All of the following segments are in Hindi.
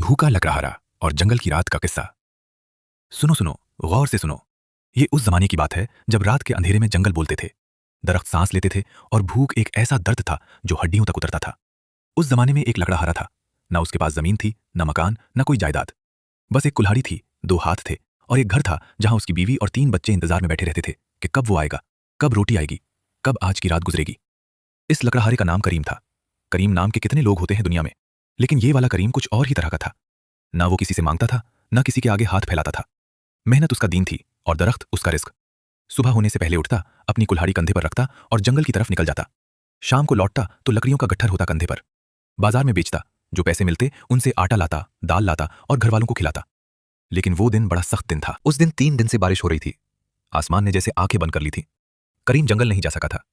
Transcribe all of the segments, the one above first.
भूखा लकड़हारा और जंगल की रात का किस्सा। सुनो सुनो, गौर से सुनो। ये उस जमाने की बात है जब रात के अंधेरे में जंगल बोलते थे, दरख्त सांस लेते थे और भूख एक ऐसा दर्द था जो हड्डियों तक उतरता था। उस जमाने में एक लकड़हारा था। ना उसके पास जमीन थी, न मकान, न कोई जायदाद। बस एक कुल्हाड़ी थी, दो हाथ थे और एक घर था जहां उसकी बीवी और 3 बच्चे इंतजार में बैठे रहते थे कि कब वो आएगा, कब रोटी आएगी, कब आज की रात गुजरेगी। इस लकड़हारे का नाम करीम था। करीम नाम के कितने लोग होते हैं दुनिया में, लेकिन ये वाला करीम कुछ और ही तरह का था। ना वो किसी से मांगता था, ना किसी के आगे हाथ फैलाता था। मेहनत उसका दीन थी और दरख्त उसका रिस्क। सुबह होने से पहले उठता, अपनी कुल्हाड़ी कंधे पर रखता और जंगल की तरफ निकल जाता। शाम को लौटता तो लकड़ियों का गट्ठर होता कंधे पर। बाजार में बेचता, जो पैसे मिलते उनसे आटा लाता, दाल लाता और घर वालों को खिलाता। लेकिन वो दिन बड़ा सख्त दिन था। उस दिन 3 दिन से बारिश हो रही थी। आसमान ने जैसे आंखें बंद कर ली थी। करीम जंगल नहीं जा सका था।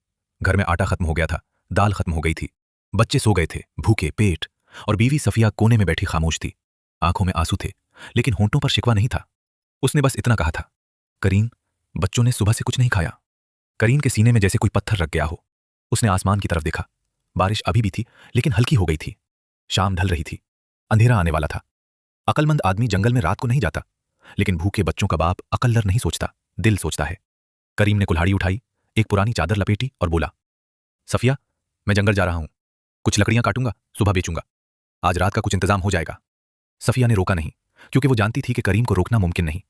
घर में आटा खत्म हो गया था, दाल खत्म हो गई थी। बच्चे सो गए थे, भूखे पेट, और बीवी सफिया कोने में बैठी खामोश थी। आंखों में आंसू थे, लेकिन होंठों पर शिकवा नहीं था। उसने बस इतना कहा था, करीम, बच्चों ने सुबह से कुछ नहीं खाया। करीम के सीने में जैसे कोई पत्थर रख गया हो। उसने आसमान की तरफ देखा। बारिश अभी भी थी, लेकिन हल्की हो गई थी। शाम ढल रही थी, अंधेरा आने वाला था। अकलमंद आदमी जंगल में रात को नहीं जाता, लेकिन भूखे बच्चों का बाप अकलर नहीं सोचता, दिल सोचता है। करीम ने कुल्हाड़ी उठाई, एक पुरानी चादर लपेटी और बोला, सफिया, मैं जंगल जा रहा हूं। कुछ लकड़ियां काटूंगा, सुबह बेचूंगा। आज रात का कुछ इंतजाम हो जाएगा। सफिया ने रोका नहीं, क्योंकि वो जानती थी कि करीम को रोकना मुमकिन नहीं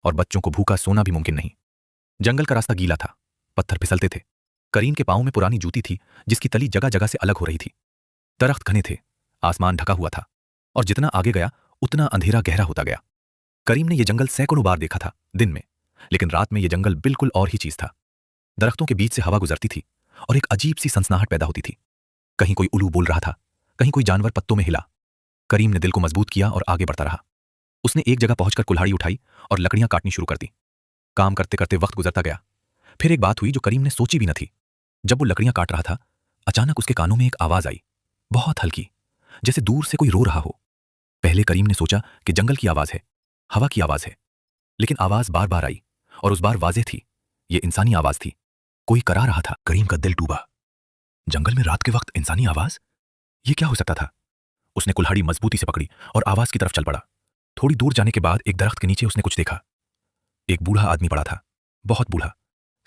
और बच्चों को भूखा सोना भी मुमकिन नहीं। जंगल का रास्ता गीला था, पत्थर फिसलते थे। करीम के पांव में पुरानी जूती थी, जिसकी तली जगह जगह से अलग हो रही थी। दरख्त घने थे, आसमान ढका हुआ था, और जितना आगे गया उतना अंधेरा गहरा होता गया। करीम ने यह जंगल सैकड़ों बार देखा था दिन में, लेकिन रात में यह जंगल बिल्कुल और ही चीज था। दरख्तों के बीच से हवा गुजरती थी और एक अजीब सी सनसनाहट पैदा होती थी। कहीं कोई उल्लू बोल रहा था, कहीं कोई जानवर पत्तों में हिला। करीम ने दिल को मजबूत किया और आगे बढ़ता रहा। उसने एक जगह पहुंचकर कुल्हाड़ी उठाई और लकड़ियां काटनी शुरू कर दी। काम करते करते वक्त गुजरता गया। फिर एक बात हुई जो करीम ने सोची भी न थी। जब वो लकड़ियां काट रहा था, अचानक उसके कानों में एक आवाज आई, बहुत हल्की, जैसे दूर से कोई रो रहा हो। पहले करीम ने सोचा कि जंगल की आवाज है, हवा की आवाज है, लेकिन आवाज बार बार आई और उस बार वाज़ेह थी। ये इंसानी आवाज थी, कोई करा रहा था। करीम का दिल डूबा। जंगल में रात के वक्त इंसानी आवाज, ये क्या हो सकता था? उसने कुल्हाड़ी मजबूती से पकड़ी और आवाज की तरफ चल पड़ा। थोड़ी दूर जाने के बाद एक दरख्त के नीचे उसने कुछ देखा। एक बूढ़ा आदमी पड़ा था, बहुत बूढ़ा,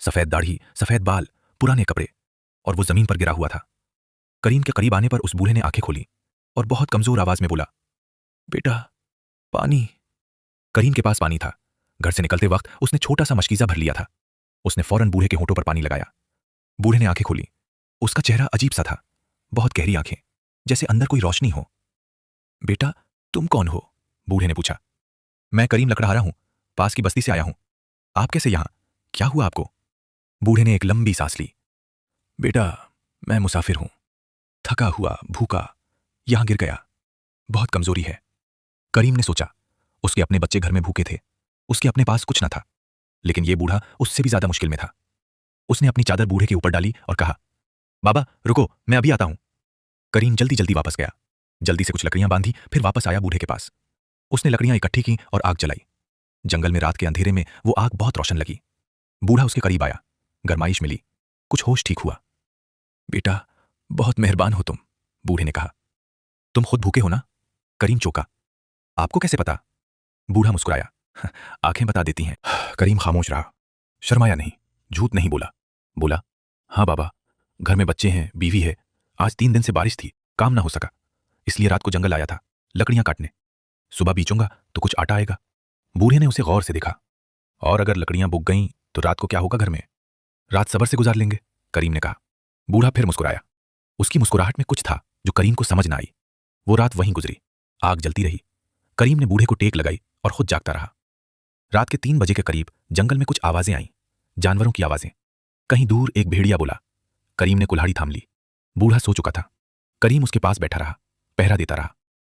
सफेद दाढ़ी, सफेद बाल, पुराने कपड़े, और वो जमीन पर गिरा हुआ था। करीम के करीब आने पर उस बूढ़े ने आंखें खोली और बहुत कमजोर आवाज में बोला, बेटा, पानी। करीम के पास पानी था। घर से निकलते वक्त उसने छोटा सा मशकीजा भर लिया था। उसने फौरन बूढ़े के होठों पर पानी लगाया। बूढ़े ने आंखें खोली। उसका चेहरा अजीब सा था, बहुत गहरी आंखें, जैसे अंदर कोई रोशनी हो। बेटा, तुम कौन हो? बूढ़े ने पूछा। मैं करीम लकड़हारा हूं, पास की बस्ती से आया हूं। आप कैसे यहां? क्या हुआ आपको? बूढ़े ने एक लंबी सांस ली। बेटा, मैं मुसाफिर हूं, थका हुआ, भूखा, यहां गिर गया, बहुत कमजोरी है। करीम ने सोचा, उसके अपने बच्चे घर में भूखे थे, उसके अपने पास कुछ न था, लेकिन यह बूढ़ा उससे भी ज्यादा मुश्किल में था। उसने अपनी चादर बूढ़े के ऊपर डाली और कहा, बाबा रुको, मैं अभी आता हूं। करीम जल्दी जल्दी वापस गया, जल्दी से कुछ लकड़ियां बांधी, फिर वापस आया बूढ़े के पास। उसने लकड़ियां इकट्ठी की और आग जलाई। जंगल में रात के अंधेरे में वो आग बहुत रोशन लगी। बूढ़ा उसके करीब आया, गरमाइश मिली, कुछ होश ठीक हुआ। बेटा, बहुत मेहरबान हो तुम, बूढ़े ने कहा। तुम खुद भूखे हो ना? करीम चौंका। आपको कैसे पता? बूढ़ा मुस्कुराया, आंखें बता देती हैं। करीम खामोश रहा, शर्माया नहीं, झूठ नहीं बोला। बोला, हाँ बाबा, घर में बच्चे हैं, बीवी है। आज 3 दिन से बारिश थी, काम ना हो सका, इसलिए रात को जंगल आया था लकड़ियां काटने। सुबह बीचूंगा तो कुछ आटा आएगा। बूढ़े ने उसे गौर से देखा। और अगर लकड़ियां बुक गईं तो रात को क्या होगा घर में? रात सबर से गुजार लेंगे, करीम ने कहा। बूढ़ा फिर मुस्कुराया। उसकी मुस्कुराहट में कुछ था जो करीम को समझ ना आई। वो रात वहीं गुजरी, आग जलती रही। करीम ने बूढ़े को टेक लगाई और खुद जागता रहा। रात के 3 बजे के करीब जंगल में कुछ आवाजें आईं, जानवरों की आवाजें। कहीं दूर एक भेड़िया बोला। करीम ने कुल्हाड़ी थाम ली। बूढ़ा सो चुका था। करीम उसके पास बैठा रहा, पहरा देता रहा,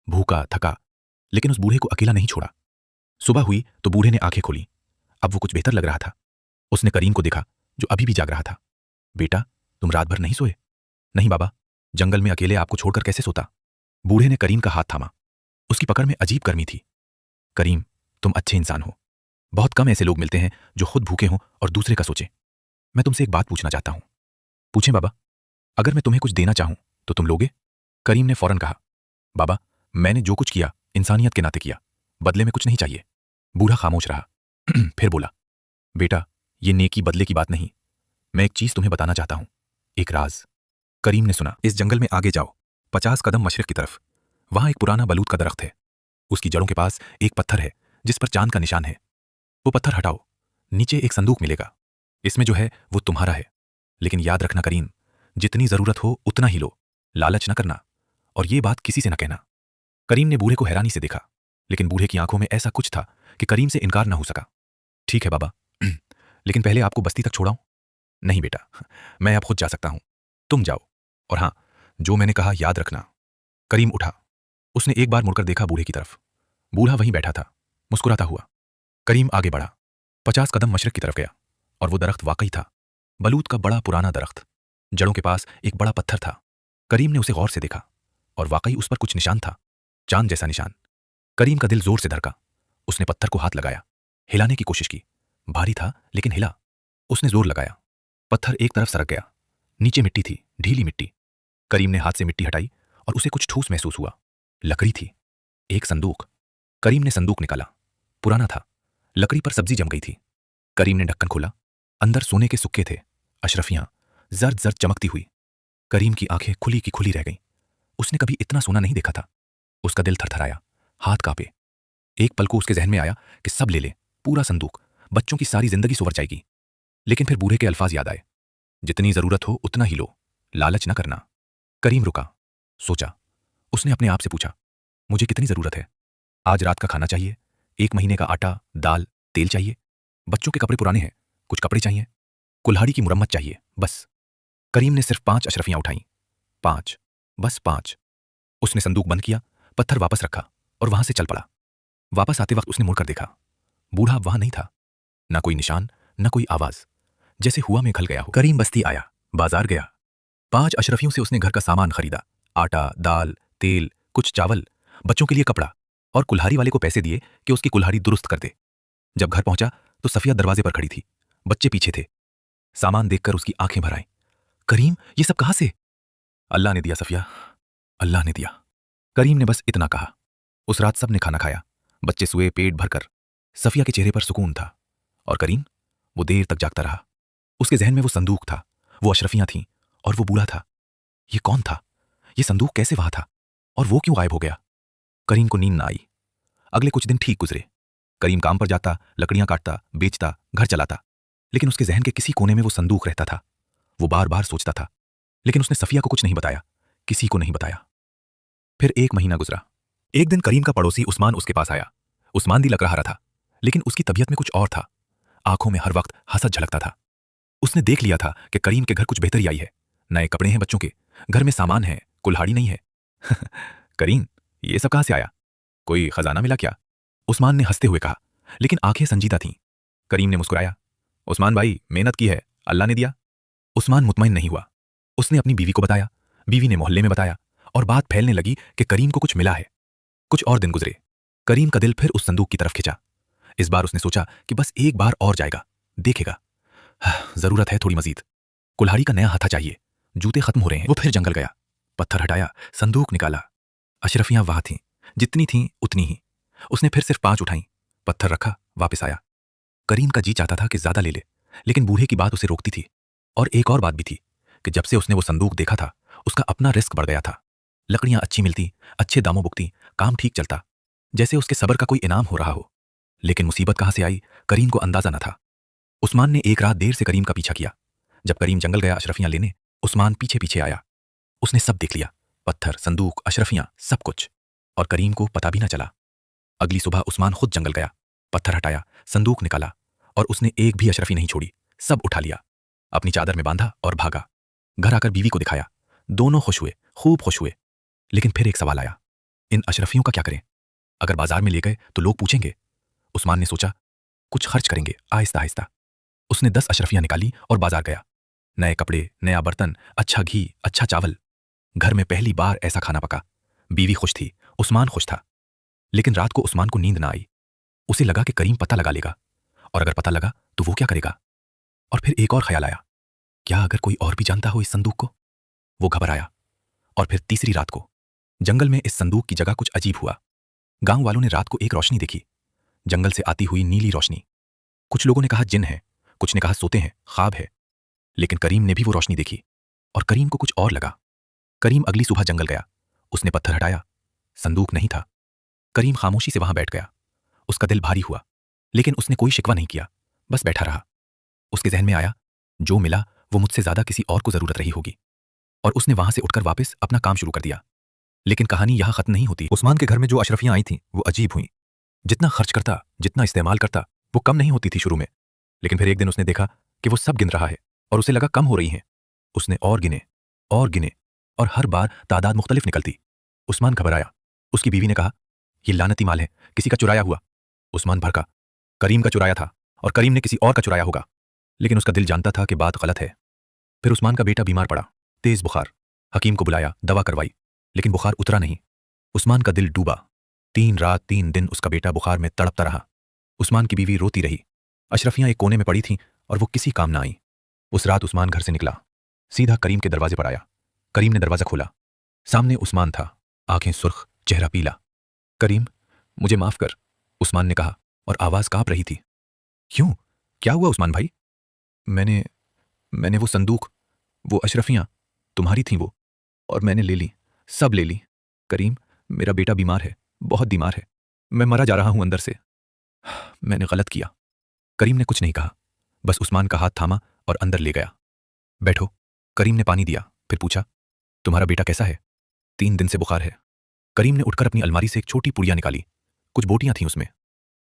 भूखा थका, लेकिन उस बूढ़े को अकेला नहीं छोड़ा। सुबह हुई तो बूढ़े ने आंखें खोली। अब वो कुछ बेहतर लग रहा था। उसने करीम को देखा, जो अभी भी जाग रहा था। बेटा, तुम रात भर नहीं सोए? नहीं बाबा, जंगल में अकेले आपको छोड़कर कैसे सोता? बूढ़े ने करीम का हाथ थामा। उसकी पकड़ में अजीब गर्मी थी। करीम, तुम अच्छे इंसान हो। बहुत कम ऐसे लोग मिलते हैं जो खुद भूखे हों और दूसरे का सोचें। मैं तुमसे एक बात पूछना चाहता हूं। पूछें बाबा। अगर मैं तुम्हें कुछ देना चाहूं तो तुम लोगे? करीम ने फौरन कहा, बाबा, मैंने जो कुछ किया इंसानियत के नाते किया, बदले में कुछ नहीं चाहिए। बूढ़ा खामोश रहा। फिर बोला, बेटा, ये नेकी बदले की बात नहीं, मैं एक चीज तुम्हें बताना चाहता हूं, एक राज। करीम ने सुना, इस जंगल में आगे जाओ, 50 कदम मशरिक की तरफ, वहां एक पुराना बलूत का दरख्त है। उसकी जड़ों के पास एक पत्थर है जिस पर चांद का निशान है। वो पत्थर हटाओ, नीचे एक संदूक मिलेगा। इसमें जो है वो तुम्हारा है, लेकिन याद रखना करीम, जितनी जरूरत हो उतना ही लो, लालच न करना, और ये बात किसी से न कहना। करीम ने बूढ़े को हैरानी से देखा, लेकिन बूढ़े की आंखों में ऐसा कुछ था कि करीम से इनकार न हो सका। ठीक है बाबा, लेकिन पहले आपको बस्ती तक छोड़ाऊं? नहीं बेटा, मैं अब खुद जा सकता हूं, तुम जाओ, और हां, जो मैंने कहा याद रखना। करीम उठा। उसने एक बार मुड़कर देखा बूढ़े की तरफ। बूढ़ा वहीं बैठा था, मुस्कुराता हुआ। करीम आगे बढ़ा, 50 कदम मशरिक की तरफ गया, और वो दरख्त वाकई था, बलूत का बड़ा पुराना दरख्त। जड़ों के पास एक बड़ा पत्थर था। करीम ने उसे गौर से देखा, और वाकई उस पर कुछ निशान था, चांद जैसा निशान। करीम का दिल जोर से धड़का। उसने पत्थर को हाथ लगाया, हिलाने की कोशिश की। भारी था लेकिन हिला। उसने जोर लगाया, पत्थर एक तरफ सरक गया। नीचे मिट्टी थी, ढीली मिट्टी। करीम ने हाथ से मिट्टी हटाई और उसे कुछ ठोस महसूस हुआ। लकड़ी थी, एक संदूक। करीम ने संदूक निकाला। पुराना था, लकड़ी पर सब्जी जम गई थी। करीम ने ढक्कन खोला। अंदर सोने के सुक्के थे, अशरफियां, जर्द जर्द चमकती हुई। करीम की आंखें खुली की खुली रह गईं। उसने कभी इतना सोना नहीं देखा था। उसका दिल थरथराया, हाथ कांपे। एक पल को उसके जहन में आया कि सब ले ले, पूरा संदूक, बच्चों की सारी जिंदगी सुवर जाएगी। लेकिन फिर बूढ़े के अल्फाज याद आए, जितनी जरूरत हो उतना ही लो, लालच न करना। करीम रुका, सोचा। उसने अपने आप से पूछा, मुझे कितनी जरूरत है? आज रात का खाना चाहिए, 1 महीने का आटा, दाल, तेल चाहिए। बच्चों के कपड़े पुराने हैं, कुछ कपड़े चाहिए। कुल्हाड़ी की मुरम्मत चाहिए, बस। करीम ने सिर्फ 5 अशरफियां उठाई। 5, बस 5। उसने संदूक बंद किया, पत्थर वापस रखा और वहां से चल पड़ा। वापस आते वक्त उसने मुड़कर देखा, बूढ़ा वहां नहीं था। ना कोई निशान, न कोई आवाज, जैसे हुआ में खल गया हो। करीम बस्ती आया, बाजार गया। 5 अशरफियों से उसने घर का सामान खरीदा, आटा, दाल, तेल, कुछ चावल, बच्चों के लिए कपड़ा, और कुल्हाड़ी वाले को पैसे दिए कि उसकी कुल्हाड़ी दुरुस्त कर दे। जब घर पहुंचा तो सफिया दरवाजे पर खड़ी थी, बच्चे पीछे थे। सामान देखकर उसकी आंखें भर आईं। करीम, ये सब कहां से? अल्लाह ने दिया सफिया, अल्लाह ने दिया। करीम ने बस इतना कहा। उस रात सब ने खाना खाया, बच्चे सोए पेट भरकर। सफिया के चेहरे पर सुकून था, और करीम, वो देर तक जागता रहा। उसके जहन में वो संदूक था, वो अशरफियां थीं, और वो बूढ़ा था। ये कौन था? ये संदूक कैसे वहां था? और वो क्यों गायब हो गया? करीम को नींद ना आई। अगले कुछ दिन ठीक गुजरे। करीम काम पर जाता, लकड़ियां काटता, बेचता, घर चलाता, लेकिन उसके जहन के किसी कोने में वो संदूक रहता था। वो बार बार सोचता था, लेकिन उसने सफिया को कुछ नहीं बताया, किसी को नहीं बताया। फिर 1 महीना गुजरा। एक दिन करीम का पड़ोसी उस्मान उसके पास आया। उस्मान भी लग रहा था, लेकिन उसकी तबीयत में कुछ और था। आंखों में हर वक्त हसद झलकता था। उसने देख लिया था कि करीम के घर कुछ बेहतरी आई है। नए कपड़े हैं बच्चों के, घर में सामान है, कुल्हाड़ी नहीं है। करीम, ये सब कहां से आया? कोई खजाना मिला क्या? उस्मान ने हंसते हुए कहा, लेकिन आंखें संजीदा थीं। करीम ने मुस्कुराया, उस्मान भाई, मेहनत की है, अल्लाह ने दिया। उस्मान मुतमईन नहीं हुआ। उसने अपनी बीवी को बताया, बीवी ने मोहल्ले में बताया, और बात फैलने लगी कि करीम को कुछ मिला है। कुछ और दिन गुजरे। करीम का दिल फिर उस संदूक की तरफ खिंचा। इस बार उसने सोचा कि बस एक बार और जाएगा, देखेगा। जरूरत है थोड़ी मजीद। कुल्हाड़ी का नया हथा चाहिए, जूते खत्म हो रहे हैं। वो फिर जंगल गया, पत्थर हटाया, संदूक निकाला। अशरफियां वहां थीं, जितनी थीं उतनी ही। उसने फिर सिर्फ 5 उठाई, पत्थर रखा, वापस आया। करीम का जी चाहता था कि ज्यादा ले ले, लेकिन बूढ़े की बात उसे रोकती थी। और एक और बात भी थी कि जब से उसने वो संदूक देखा था, उसका अपना रिस्क बढ़ गया था। लकड़ियां अच्छी मिलती, अच्छे दामों बुकती, काम ठीक चलता, जैसे उसके सब्र का कोई इनाम हो रहा हो। लेकिन मुसीबत कहां से आई, करीम को अंदाजा न था। उस्मान ने एक रात देर से करीम का पीछा किया। जब करीम जंगल गया अशरफियां लेने, उस्मान पीछे पीछे आया। उसने सब देख लिया, पत्थर, संदूक, अशरफियां, सब कुछ, और करीम को पता भी न चला। अगली सुबह उस्मान खुद जंगल गया, पत्थर हटाया, संदूक निकाला, और उसने एक भी अशरफी नहीं छोड़ी, सब उठा लिया, अपनी चादर में बांधा और भागा। घर आकर बीवी को दिखाया। दोनों खुश हुए, खूब खुश हुए। लेकिन फिर एक सवाल आया, इन अशरफियों का क्या करें? अगर बाजार में ले गए तो लोग पूछेंगे। उस्मान ने सोचा, कुछ खर्च करेंगे आहिस्ता आहिस्ता। उसने 10 अशरफियां निकाली और बाजार गया। नए कपड़े, नया बर्तन, अच्छा घी, अच्छा चावल। घर में पहली बार ऐसा खाना पका। बीवी खुश थी, उस्मान खुश था। लेकिन रात को उस्मान को नींद ना आई। उसे लगा कि करीम पता लगा लेगा, और अगर पता लगा तो वो क्या करेगा? और फिर एक और ख्याल आया, क्या अगर कोई और भी जानता हो इस संदूक को? वो घबराया। और फिर तीसरी रात को जंगल में इस संदूक की जगह कुछ अजीब हुआ। गांव वालों ने रात को एक रोशनी देखी, जंगल से आती हुई नीली रोशनी। कुछ लोगों ने कहा जिन है, कुछ ने कहा सोते हैं, ख्वाब है। लेकिन करीम ने भी वो रोशनी देखी और करीम को कुछ और लगा। करीम अगली सुबह जंगल गया। उसने पत्थर हटाया, संदूक नहीं था। करीम खामोशी से वहां बैठ गया। उसका दिल भारी हुआ, लेकिन उसने कोई शिकवा नहीं किया, बस बैठा रहा। उसके जहन में आया, जो मिला वो मुझसे ज्यादा किसी और को जरूरत रही होगी। और उसने वहां से उठकर वापस अपना काम शुरू कर दिया। लेकिन कहानी यहां खत्म नहीं होती। उस्मान के घर में जो अशरफियां आई थीं वो अजीब हुई। जितना खर्च करता, जितना इस्तेमाल करता, वो कम नहीं होती थी शुरू में। लेकिन फिर एक दिन उसने देखा कि वो सब गिन रहा है और उसे लगा कम हो रही हैं। उसने और गिने और गिने, और हर बार तादाद मुख्तलिफ निकलती। उस्मान घबराया। उसकी बीवी ने कहा, ये लानती माल है, किसी का चुराया हुआ। उस्मान भड़का, करीम का चुराया था और करीम ने किसी और का चुराया होगा। लेकिन उसका दिल जानता था कि बात गलत है। फिर उस्मान का बेटा बीमार पड़ा, तेज बुखार। हकीम को बुलाया, दवा करवाई, लेकिन बुखार उतरा नहीं। उस्मान का दिल डूबा। 3 रात 3 दिन उसका बेटा बुखार में तड़पता रहा। उस्मान की बीवी रोती रही। अशरफियां एक कोने में पड़ी थीं और वो किसी काम ना आई। उस रात उस्मान घर से निकला, सीधा करीम के दरवाजे पर आया। करीम ने दरवाजा खोला। सामने उस्मान था, आंखें सुर्ख, चेहरा पीला। करीम, मुझे माफ कर, उस्मान ने कहा और आवाज कांप रही थी। क्यों, क्या हुआ उस्मान भाई? मैंने मैंने वो संदूक, वो अशरफियां, तुम्हारी थीं वो, और मैंने ले ली, सब ले ली। करीम, मेरा बेटा बीमार है, बहुत बीमार है। मैं मरा जा रहा हूं अंदर से। मैंने गलत किया। करीम ने कुछ नहीं कहा, बस उस्मान का हाथ थामा और अंदर ले गया। बैठो। करीम ने पानी दिया, फिर पूछा, तुम्हारा बेटा कैसा है? 3 दिन से बुखार है। करीम ने उठकर अपनी अलमारी से एक छोटी पुड़िया निकाली। कुछ बोटियां थीं उसमें।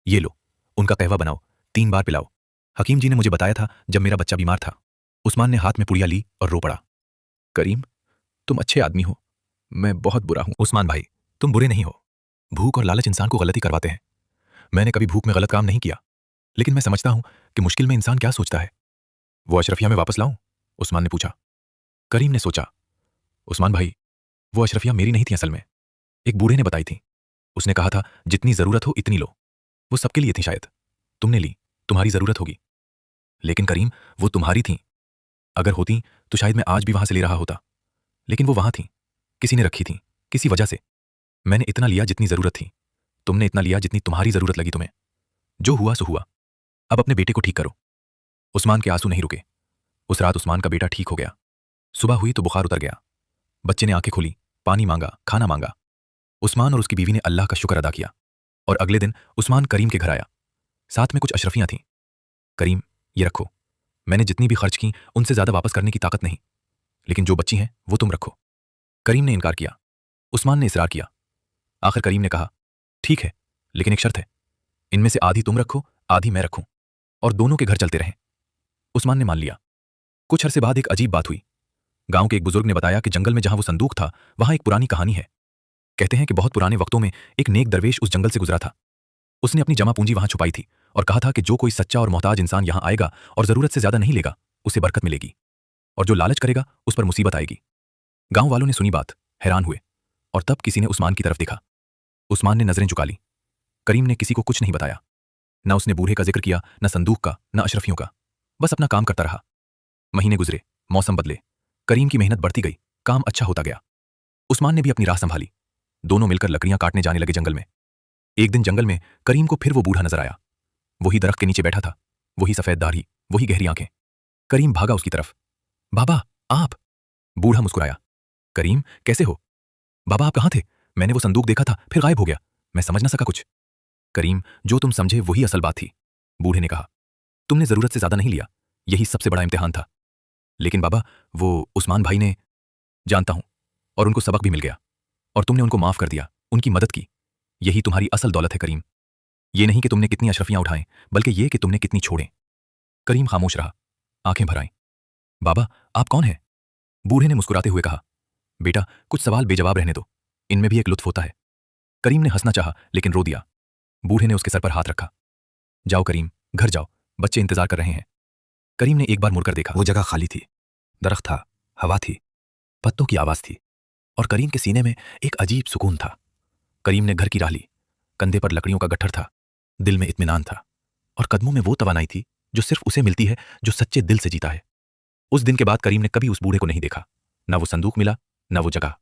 ये लो, उनका कहवा बनाओ, 3 बार पिलाओ। हकीम जी ने मुझे बताया था जब मेरा बच्चा बीमार था। उस्मान ने हाथ में पुड़िया ली और रो पड़ा। करीम, तुम अच्छे आदमी हो, मैं बहुत बुरा हूं। उस्मान भाई, तुम बुरे नहीं हो। भूख और लालच इंसान को गलती करवाते हैं। मैंने कभी भूख में गलत काम नहीं किया, लेकिन मैं समझता हूं कि मुश्किल में इंसान क्या सोचता है। वो अशरफिया मैं वापस लाऊं? उस्मान ने पूछा। करीम ने सोचा, उस्मान भाई, वो अशरफिया मेरी नहीं थी असल में, एक बूढ़े ने बताई थी। उसने कहा था जितनी जरूरत हो इतनी लो। वो सबके लिए थी शायद। तुमने ली, तुम्हारी जरूरत होगी। लेकिन करीम, वो तुम्हारी थी। अगर होती तो शायद मैं आज भी वहां से ले रहा होता। लेकिन वो वहां थी, किसी ने रखी थी, किसी वजह से। मैंने इतना लिया जितनी जरूरत थी, तुमने इतना लिया जितनी तुम्हारी जरूरत लगी तुम्हें। जो हुआ सो हुआ, अब अपने बेटे को ठीक करो। उस्मान के आंसू नहीं रुके। उस रात उस्मान का बेटा ठीक हो गया। सुबह हुई तो बुखार उतर गया। बच्चे ने आंखें खोली, पानी मांगा, खाना मांगा। उस्मान और उसकी बीवी ने अल्लाह का शुक्र अदा किया। और अगले दिन उस्मान करीम के घर आया। साथ में कुछ अशरफियां थीं। करीम, ये रखो, मैंने जितनी भी खर्च की उनसे ज्यादा वापस करने की ताकत नहीं, लेकिन जो बच्ची हैं वो तुम रखो। करीम ने इनकार किया। उस्मान ने इसरार किया। आखिर करीम ने कहा, ठीक है, लेकिन एक शर्त है, इनमें से आधी तुम रखो, आधी मैं रखूं, और दोनों के घर चलते रहें। उस्मान ने मान लिया। कुछ अरसे बाद एक अजीब बात हुई। गांव के एक बुजुर्ग ने बताया कि जंगल में जहां वो संदूक था वहां एक पुरानी कहानी है। कहते हैं कि बहुत पुराने वक्तों में एक नेक दरवेश उस जंगल से गुजरा था। उसने अपनी जमा पूंजी वहां छुपाई थी और कहा था कि जो कोई सच्चा और मोहताज इंसान यहां आएगा और जरूरत से ज्यादा नहीं लेगा, उसे बरकत मिलेगी, और जो लालच करेगा उस पर मुसीबत आएगी। गांव वालों ने सुनी बात, हैरान हुए, और तब किसी ने उस्मान की तरफ देखा। उस्मान ने नजरें झुका ली। करीम ने किसी को कुछ नहीं बताया। न उसने बूढ़े का जिक्र किया, न संदूक का, न अशरफियों का। बस अपना काम करता रहा। महीने गुजरे, मौसम बदले, करीम की मेहनत बढ़ती गई, काम अच्छा होता गया। उस्मान ने भी अपनी राह संभाली। दोनों मिलकर लकड़ियां काटने जाने लगे जंगल में। एक दिन जंगल में करीम को फिर वो बूढ़ा नजर आया। वही दरख्त के नीचे बैठा था, वही सफेद दाढ़ी, वही गहरी आंखें। करीम भागा उसकी तरफ। बाबा, आप? बूढ़ा मुस्कुराया। करीम, कैसे हो? बाबा, आप कहां थे? मैंने वो संदूक देखा था, फिर गायब हो गया, मैं समझ ना सका कुछ। करीम, जो तुम समझे वही असल बात थी। बूढ़े ने कहा, तुमने जरूरत से ज्यादा नहीं लिया, यही सबसे बड़ा इम्तिहान था। लेकिन बाबा, वो उस्मान भाई ने... जानता हूं, और उनको सबक भी मिल गया, और तुमने उनको माफ कर दिया, उनकी मदद की। यही तुम्हारी असल दौलत है करीम। ये नहीं कि तुमने कितनी अशरफियां उठाएं, बल्कि ये कि तुमने कितनी छोड़ें। करीम खामोश रहा, आंखें भर आईं। बाबा, आप कौन हैं? बूढ़े ने मुस्कुराते हुए कहा, बेटा, कुछ सवाल बेजवाब रहने दो, इनमें भी एक लुत्फ होता है। करीम ने हंसना चाहा, लेकिन रो दिया। बूढ़े ने उसके सर पर हाथ रखा। जाओ करीम, घर जाओ, बच्चे इंतजार कर रहे हैं। करीम ने एक बार मुड़कर देखा। वो जगह खाली थी। दरख्त था, हवा थी, पत्तों की आवाज थी, और करीम के सीने में एक अजीब सुकून था। करीम ने घर की राह ली। कंधे पर लकड़ियों का गट्ठर था, दिल में इत्मीनान था, और कदमों में वो तवानाई थी जो सिर्फ उसे मिलती है जो सच्चे दिल से जीता है। उस दिन के बाद करीम ने कभी उस बूढ़े को नहीं देखा। ना वो संदूक मिला, ना वो जगह।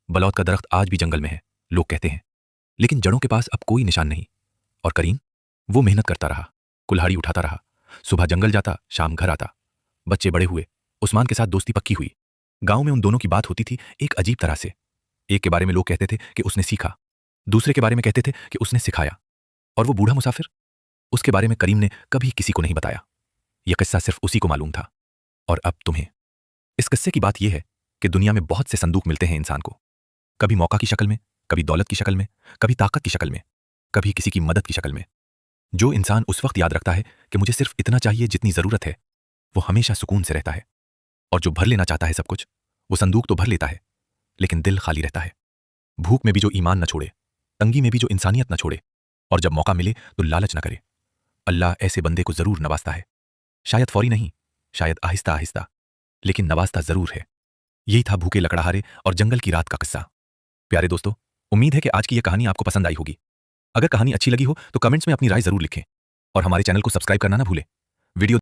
बलौत का दरख्त आज भी जंगल में है, लोग कहते हैं, लेकिन जड़ों के पास अब कोई निशान नहीं। और करीम, वो मेहनत करता रहा, कुल्हाड़ी उठाता रहा, सुबह जंगल जाता, शाम घर आता। बच्चे बड़े हुए, उस्मान के साथ दोस्ती पक्की हुई। गांव में उन दोनों की बात होती थी एक अजीब तरह से। एक के बारे में लोग कहते थे कि उसने सीखा, दूसरे के बारे में कहते थे कि उसने सिखाया। और वो बूढ़ा मुसाफिर, उसके बारे में करीम ने कभी किसी को नहीं बताया। यह किस्सा सिर्फ उसी को मालूम था। और अब तुम्हें। इस किस्से की बात यह है कि दुनिया में बहुत से संदूक मिलते हैं इंसान को, कभी मौका की शक्ल में, कभी दौलत की शक्ल में, कभी ताकत की शक्ल में, कभी किसी की मदद की शक्ल में। जो इंसान उस वक्त याद रखता है कि मुझे सिर्फ इतना चाहिए जितनी जरूरत है, वो हमेशा सुकून से रहता है। और जो भर लेना चाहता है सब कुछ, वो संदूक तो भर लेता है, लेकिन दिल खाली रहता है। भूख में भी जो ईमान न छोड़े, तंगी में भी जो इंसानियत न छोड़े, और जब मौका मिले तो लालच न करे। अल्लाह ऐसे बंदे को जरूर नवाजता है। शायद फौरी नहीं, शायद आहिस्ता आहिस्ता, लेकिन नवाजता जरूर है। यही था भूखे लकड़हारे और जंगल की रात का किस्सा। प्यारे दोस्तों, उम्मीद है कि आज की यह कहानी आपको पसंद आई होगी। अगर कहानी अच्छी लगी हो तो कमेंट्स में अपनी राय जरूर लिखें और हमारे चैनल को सब्सक्राइब करना ना भूलें। वीडियो